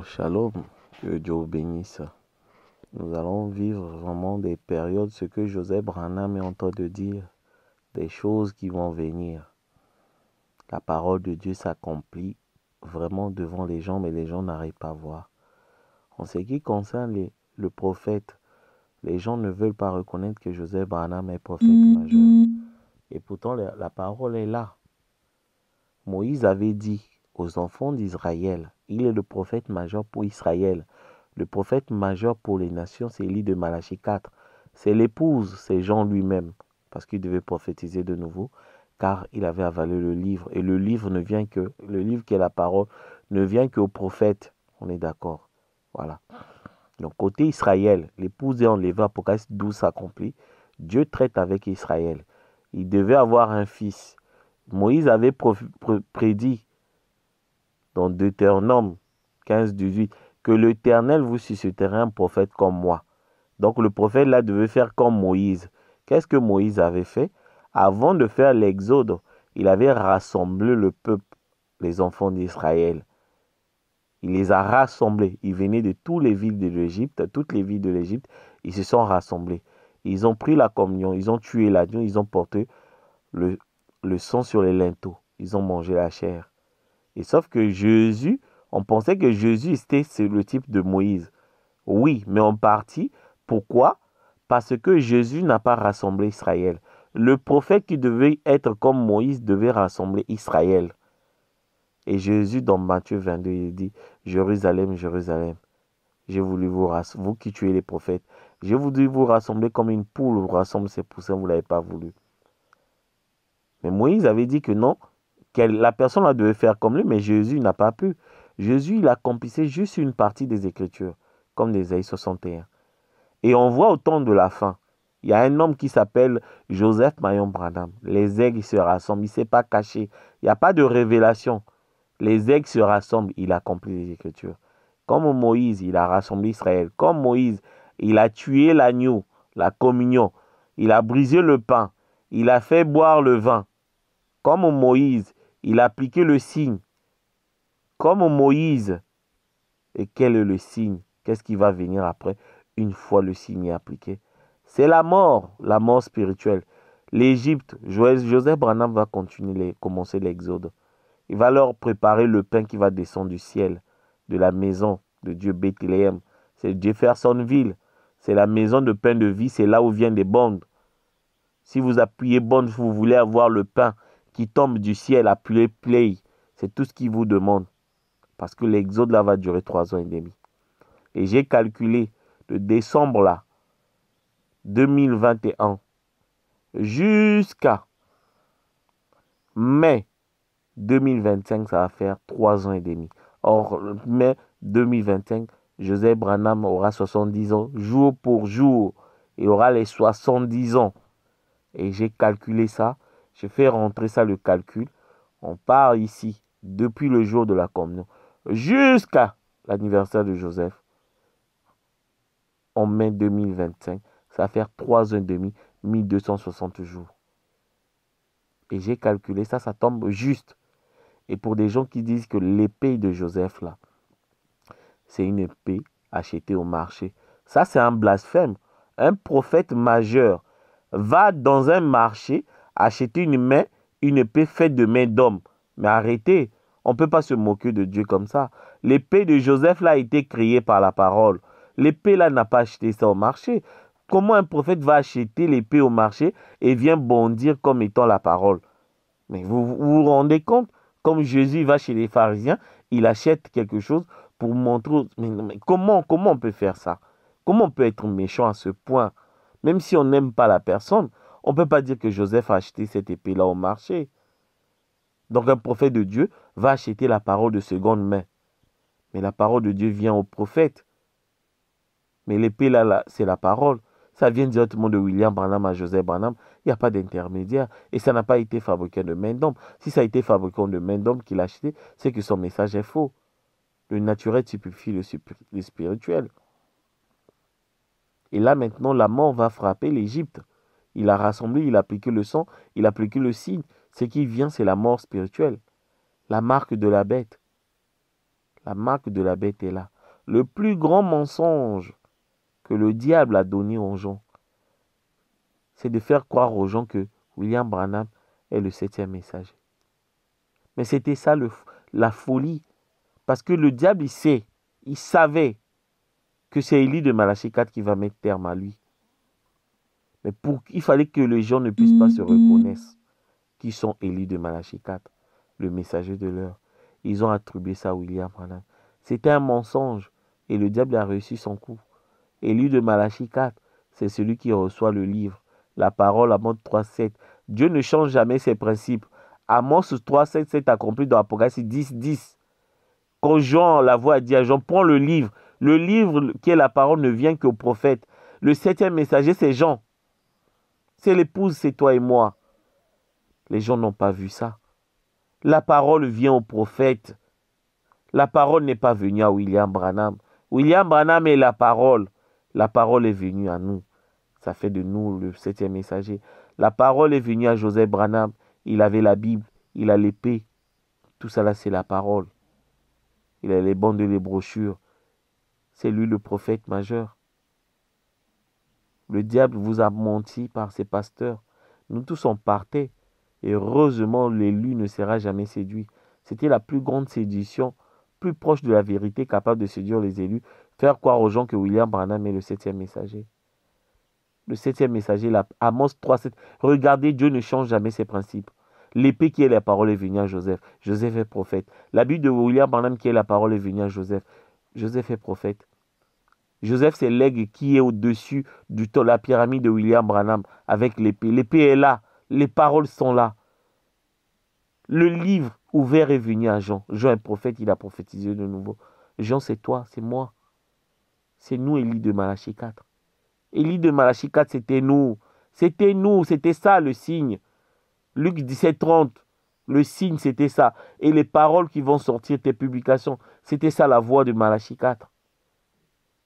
Shalom, que Dieu vous bénisse. Nous allons vivre vraiment des périodes, ce que Joseph Branham est en train de dire, des choses qui vont venir. La parole de Dieu s'accomplit vraiment devant les gens, mais les gens n'arrivent pas à voir. En ce qui concerne le prophète, les gens ne veulent pas reconnaître que Joseph Branham est prophète majeur. Et pourtant, la parole est là. Moïse avait dit aux enfants d'Israël, il est le prophète majeur pour Israël. Le prophète majeur pour les nations, c'est Élie de Malachie 4. C'est l'épouse, c'est Jean lui-même, parce qu'il devait prophétiser de nouveau, car il avait avalé le livre. Et le livre le livre qui est la parole, ne vient qu'au prophète. On est d'accord. Voilà. Donc, côté Israël, l'épouse est enlevée, Apocalypse 12 s'accomplit. Dieu traite avec Israël. Il devait avoir un fils. Moïse avait prédit dans Deutéronome 15-18 que l'Éternel vous susciterait un prophète comme moi. Donc le prophète là devait faire comme Moïse. Qu'est-ce que Moïse avait fait? Avant de faire l'exode, il avait rassemblé le peuple, les enfants d'Israël. Il les a rassemblés. Ils venaient de toutes les villes de l'Égypte, toutes les villes de l'Égypte. Ils se sont rassemblés. Ils ont pris la communion, ils ont tué l'agneau, ils ont porté le sang sur les linteaux. Ils ont mangé la chair. Et sauf que Jésus, on pensait que Jésus c'était le type de Moïse. Oui, mais en partie. Pourquoi? Parce que Jésus n'a pas rassemblé Israël. Le prophète qui devait être comme Moïse devait rassembler Israël. Et Jésus, dans Matthieu 22, il dit, Jérusalem, Jérusalem, j'ai voulu vous qui tuez les prophètes, j'ai voulu vous rassembler comme une poule vous rassemble ses poussins, vous ne l'avez pas voulu. Mais Moïse avait dit que non, la personne là devait faire comme lui, mais Jésus n'a pas pu. Jésus, il accomplissait juste une partie des Écritures, comme d'Ésaïe 61. Et on voit au temps de la fin, il y a un homme qui s'appelle Joseph Mayon Branham. Les aigles se rassemblent, il ne s'est pas caché. Il n'y a pas de révélation. Les aigles se rassemblent, il accomplit les Écritures. Comme Moïse, il a rassemblé Israël. Comme Moïse, il a tué l'agneau, la communion. Il a brisé le pain. Il a fait boire le vin. Comme Moïse, il a appliqué le signe. Comme Moïse. Et quel est le signe? Qu'est-ce qui va venir après? Une fois le signe est appliqué. C'est la mort spirituelle. L'Égypte, Joseph Branham va commencer l'exode. Il va leur préparer le pain qui va descendre du ciel, de la maison de Dieu Bethléem. C'est Jeffersonville. C'est la maison de pain de vie. C'est là où viennent les bandes. Si vous appuyez bande, vous voulez avoir le pain qui tombe du ciel, appuyez play. C'est tout ce qu'il vous demande. Parce que l'exode là va durer 3 ans et demi. Et j'ai calculé de décembre là, 2021, jusqu'à mai 2025, ça va faire 3 ans et demi. Or, mai 2025, Joseph Branham aura 70 ans, jour pour jour. Il aura les 70 ans. Et j'ai calculé ça. Je fais rentrer ça, le calcul. On part ici, depuis le jour de la communion, jusqu'à l'anniversaire de Joseph, en mai 2025. Ça va faire 3 ans et demi, 1260 jours. Et j'ai calculé ça, ça tombe juste. Et pour des gens qui disent que l'épée de Joseph, là, c'est une épée achetée au marché. Ça, c'est un blasphème. Un prophète majeur va dans un marché acheter une épée faite de main d'homme. Mais arrêtez, on ne peut pas se moquer de Dieu comme ça. L'épée de Joseph là a été créée par la parole. L'épée là n'a pas acheté ça au marché. Comment un prophète va acheter l'épée au marché et vient bondir comme étant la parole? Mais vous rendez compte? Comme Jésus va chez les pharisiens, il achète quelque chose pour montrer... Mais comment on peut faire ça? Comment on peut être méchant à ce point? Même si on n'aime pas la personne, on ne peut pas dire que Joseph a acheté cette épée-là au marché. Donc un prophète de Dieu va acheter la parole de seconde main. Mais la parole de Dieu vient au prophète. Mais l'épée là, c'est la parole. Ça vient directement de William Branham à Joseph Branham. Il n'y a pas d'intermédiaire. Et ça n'a pas été fabriqué de main d'homme. Si ça a été fabriqué de main d'homme qu'il a acheté, c'est que son message est faux. Le naturel stupéfie le spirituel. Et là maintenant, la mort va frapper l'Égypte. Il a rassemblé, il a appliqué le sang, il a appliqué le signe. Ce qui vient, c'est la mort spirituelle. La marque de la bête. La marque de la bête est là. Le plus grand mensonge que le diable a donné aux gens, c'est de faire croire aux gens que William Branham est le 7e messager. Mais c'était ça la folie. Parce que le diable, il savait que c'est Élie de Malachie 4 qui va mettre terme à lui. Mais il fallait que les gens ne puissent pas se reconnaître qui sont Élie de Malachie 4, le messager de l'heure. Ils ont attribué ça à William Branham. C'était un mensonge et le diable a réussi son coup. Élie de Malachie 4, c'est celui qui reçoit le livre, la parole, Amos 3.7. Dieu ne change jamais ses principes. Amos 3.7 s'est accompli dans Apocalypse 10.10. Quand Jean, la voix a dit à Jean, prends le livre. Le livre qui est la parole ne vient qu'au prophète. Le 7e messager, c'est Jean. C'est l'épouse, c'est toi et moi. Les gens n'ont pas vu ça. La parole vient au prophète. La parole n'est pas venue à William Branham. William Branham est la parole. La parole est venue à nous. Ça fait de nous le 7e messager. La parole est venue à Joseph Branham. Il avait la Bible, il a l'épée. Tout ça là, c'est la parole. Il a les bandes et les brochures. C'est lui le prophète majeur. Le diable vous a menti par ses pasteurs. Nous tous on partait. Et heureusement, l'élu ne sera jamais séduit. C'était la plus grande séduction, plus proche de la vérité, capable de séduire les élus. Faire croire aux gens que William Branham est le 7e messager. Le 7e messager, Amos 3.7. Regardez, Dieu ne change jamais ses principes. L'épée qui est la parole est venue à Joseph. Joseph est prophète. La Bible de William Branham qui est la parole est venue à Joseph. Joseph est prophète. Joseph, c'est l'aigle qui est au-dessus de la pyramide de William Branham avec l'épée. L'épée est là. Les paroles sont là. Le livre ouvert est venu à Jean. Jean est prophète, il a prophétisé de nouveau. Jean, c'est toi, c'est moi. C'est nous, Élie de Malachie 4. Élie de Malachie 4, c'était nous. C'était nous, c'était ça le signe. Luc 17.30, le signe, c'était ça. Et les paroles qui vont sortir, tes publications, c'était ça la voix de Malachie 4.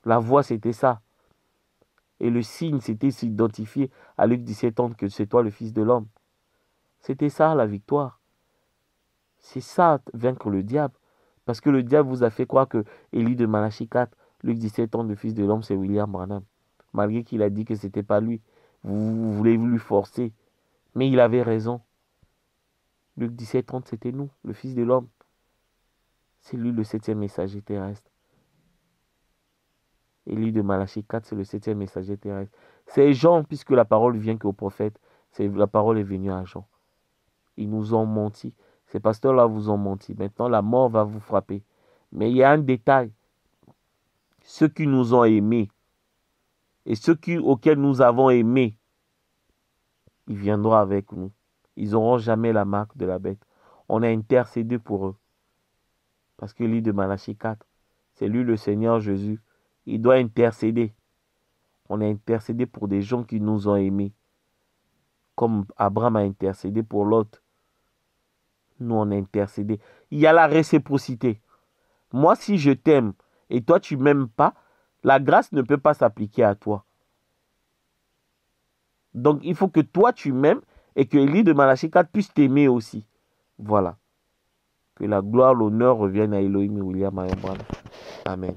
La voix, c'était ça. Et le signe, c'était s'identifier à Luc 17.30 que c'est toi le Fils de l'homme. C'était ça la victoire. C'est ça, vaincre le diable. Parce que le diable vous a fait croire que Élie de Malachie 4, Luc 17.30, le Fils de l'homme, c'est William Branham. Malgré qu'il a dit que ce n'était pas lui. Vous voulez lui forcer. Mais il avait raison. Luc 17.30, c'était nous, le Fils de l'homme. C'est lui le 7e messager terrestre. Élie de Malachie 4, c'est le 7e messager terrestre. C'est Jean, puisque la parole vient qu'au prophète. La parole est venue à Jean. Ils nous ont menti. Ces pasteurs-là vous ont menti. Maintenant, la mort va vous frapper. Mais il y a un détail. Ceux qui nous ont aimés et ceux auxquels nous avons aimé, ils viendront avec nous. Ils n'auront jamais la marque de la bête. On a intercédé pour eux. Parce que l'île de Malachie 4, c'est lui le Seigneur Jésus. Il doit intercéder. On a intercédé pour des gens qui nous ont aimés. Comme Abraham a intercédé pour Lot. Nous, on a intercédé. Il y a la réciprocité. Moi, si je t'aime et toi, tu ne m'aimes pas, la grâce ne peut pas s'appliquer à toi. Donc, il faut que toi, tu m'aimes et que Élie de Malachie 4 puisse t'aimer aussi. Voilà. Que la gloire, l'honneur reviennent à Elohim et William Branham. Amen.